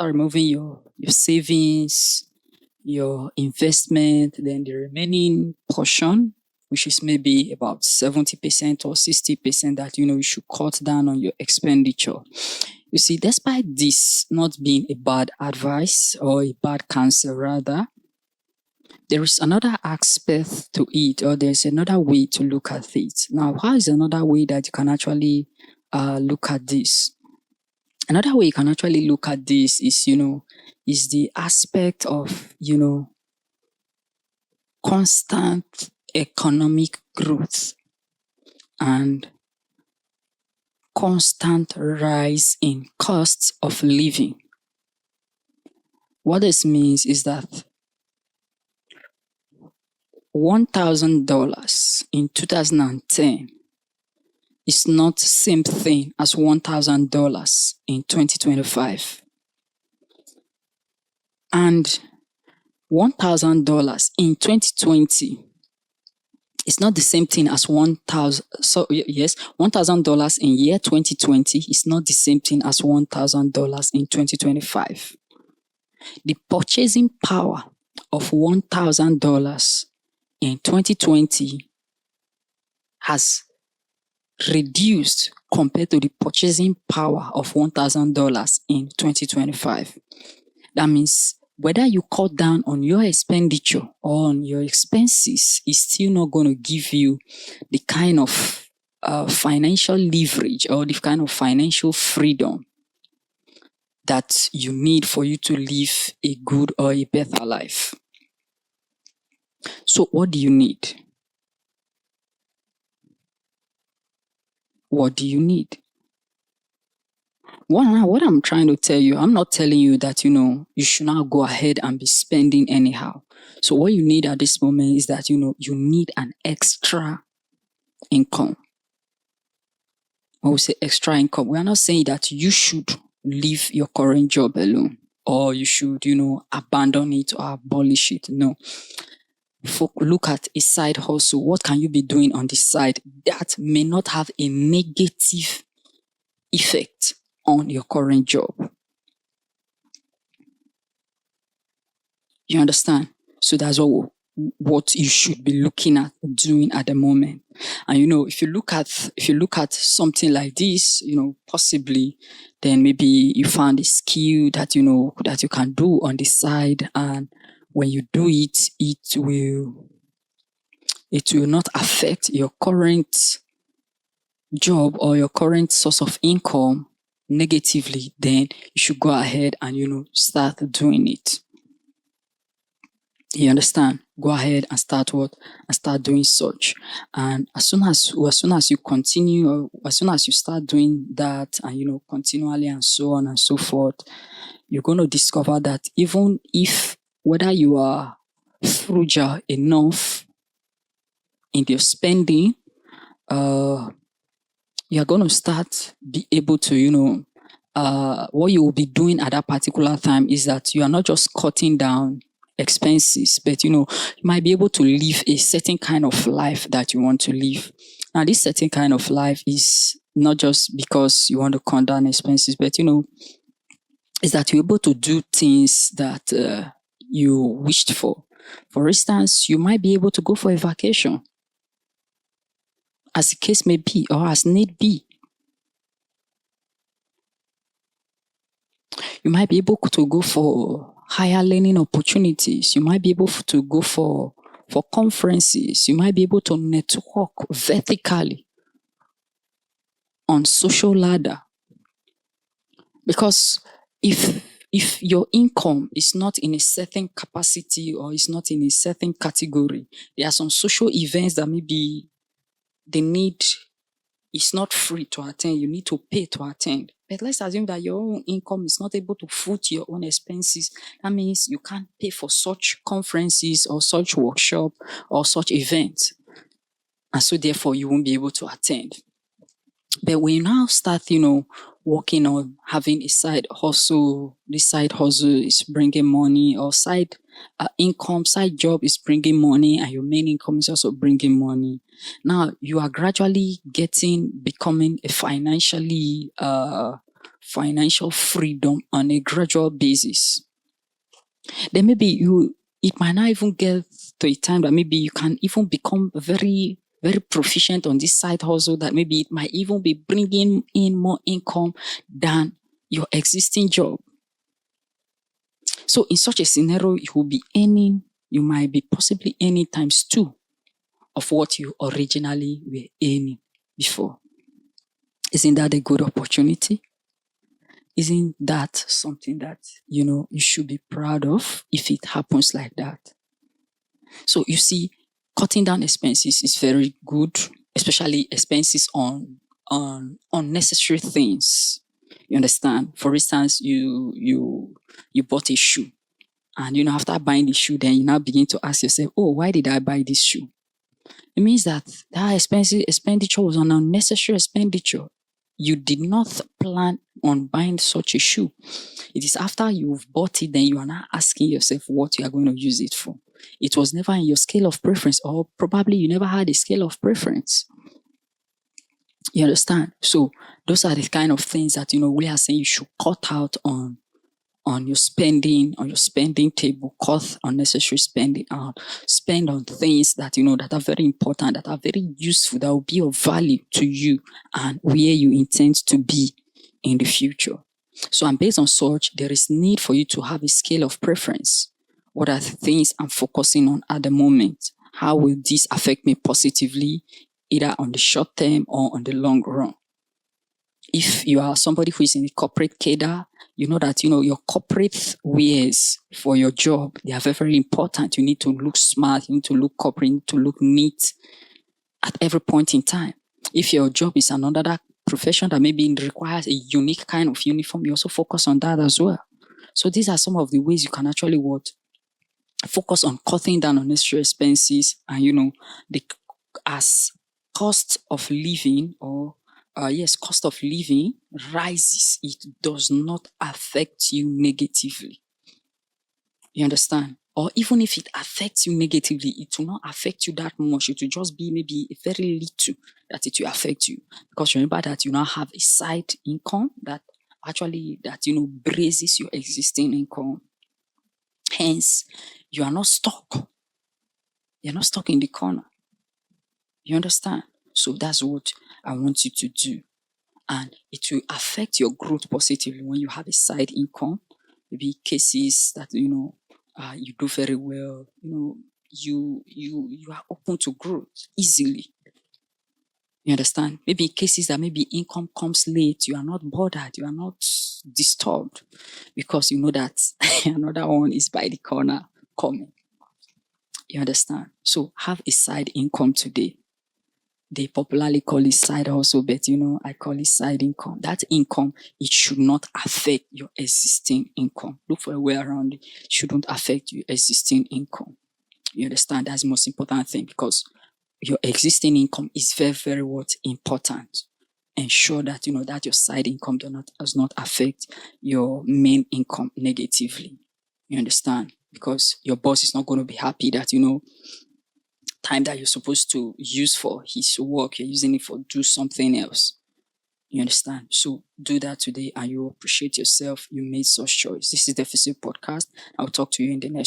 removing your savings, your investment, then the remaining portion, which is maybe about 70% or 60% that, you should cut down on your expenditure. You see, despite this not being a bad advice or a bad counsel, rather, there is another aspect to it, or there's another way to look at it. Now, how is another way that you can actually look at this? Another way you can actually look at this is, is the aspect of, constant economic growth and constant rise in costs of living. What this means is that $1,000 in 2010 is not the same thing as $1,000 in 2025. And $1,000 in 2020 is not the same thing as $1,000 in year 2020 is not the same thing as $1,000 in 2025. The purchasing power of $1,000 in 2020 has reduced compared to the purchasing power of $1,000 in 2025. That means whether you cut down on your expenditure or on your expenses is still not going to give you the kind of financial leverage or the kind of financial freedom that you need for you to live a good or a better life. So what do you need? What do you need? What I'm trying to tell you, I'm not telling you that, you should not go ahead and be spending anyhow. So what you need at this moment is that, you need an extra income. When we say extra income, we are not saying that you should leave your current job alone or you should, abandon it or abolish it. No. Look at a side hustle. What can you be doing on the side that may not have a negative effect on your current job? You understand? So that's what you should be looking at doing at the moment. And if you look at something like this, possibly then maybe you found a skill that that you can do on the side, and when you do it, it will not affect your current job or your current source of income negatively. Then you should go ahead and start doing it. You understand? Go ahead and start doing such. And as soon as you continue, or as soon as you start doing that, and continually and so on and so forth, you're going to discover that even if whether you are frugal enough in your spending, you're going to start be able to, what you will be doing at that particular time is that you are not just cutting down expenses, but you might be able to live a certain kind of life that you want to live. Now, this certain kind of life is not just because you want to cut down expenses, but is that you're able to do things that you wished for. For instance, you might be able to go for a vacation, as the case may be, or as need be. You might be able to go for higher learning opportunities. You might be able to go for conferences. You might be able to network vertically on social ladder. Because if your income is not in a certain capacity or is not in a certain category, there are some social events that maybe the need is not free to attend. You need to pay to attend. But let's assume that your own income is not able to foot your own expenses. That means you can't pay for such conferences or such workshop or such events. And so therefore you won't be able to attend. But when you now start, working on having a side hustle, this side hustle is bringing money, or side income, side job is bringing money, and your main income is also bringing money. Now you are gradually becoming a financially financial freedom on a gradual basis, then maybe it might not even get to a time that maybe you can even become very, very proficient on this side hustle, that maybe it might even be bringing in more income than your existing job. So in such a scenario, you might be possibly earning times 2 of what you originally were earning before. Isn't that a good opportunity? Isn't that something that, you should be proud of if it happens like that? So you see, cutting down expenses is very good, especially expenses on unnecessary things. You understand? For instance, you bought a shoe, and after buying the shoe, then you now begin to ask yourself, oh, why did I buy this shoe? It means that expenditure was an unnecessary expenditure. You did not plan on buying such a shoe. It is after you've bought it, then you are now asking yourself what you are going to use it for. It was never in your scale of preference, or probably you never had a scale of preference. You understand? So those are the kind of things that, we are saying you should cut out on your spending table. Cut unnecessary spending out. Spend on things that, that are very important, that are very useful, that will be of value to you and where you intend to be in the future. So, and based on such, there is need for you to have a scale of preference. What are the things I'm focusing on at the moment? How will this affect me positively, either on the short term or on the long run? If you are somebody who is in the corporate cadre, you know that, your corporate wares for your job, they are very, very important. You need to look smart, you need to look corporate, you need to look neat at every point in time. If your job is another profession that maybe requires a unique kind of uniform, you also focus on that as well. So these are some of the ways you can actually focus on cutting down unnecessary expenses, and as cost of living cost of living rises, it does not affect you negatively. You understand? Or even if it affects you negatively, it will not affect you that much. It will just be maybe a very little that it will affect you. Because remember that you now have a side income that braces your existing income. Hence, you are not stuck. You're not stuck in the corner. You understand? So that's what I want you to do. And it will affect your growth positively when you have a side income. Maybe cases that, you do very well, you are open to growth easily. You understand? Maybe in cases that maybe income comes late, you are not bothered, you are not disturbed, because you know that another one is by the corner coming. You understand? So have a side income today. They popularly call it side hustle, but I call it side income. That income, it should not affect your existing income. Look for a way around it. It shouldn't affect your existing income. You understand? That's the most important thing, because your existing income is very, very important. Ensure that that your side income does not affect your main income negatively. You understand? Because your boss is not going to be happy that time that you're supposed to use for his work, you're using it for do something else. You understand? So do that today and you appreciate yourself. You made such choice. This is the DEFISIL Podcast. I'll talk to you in the next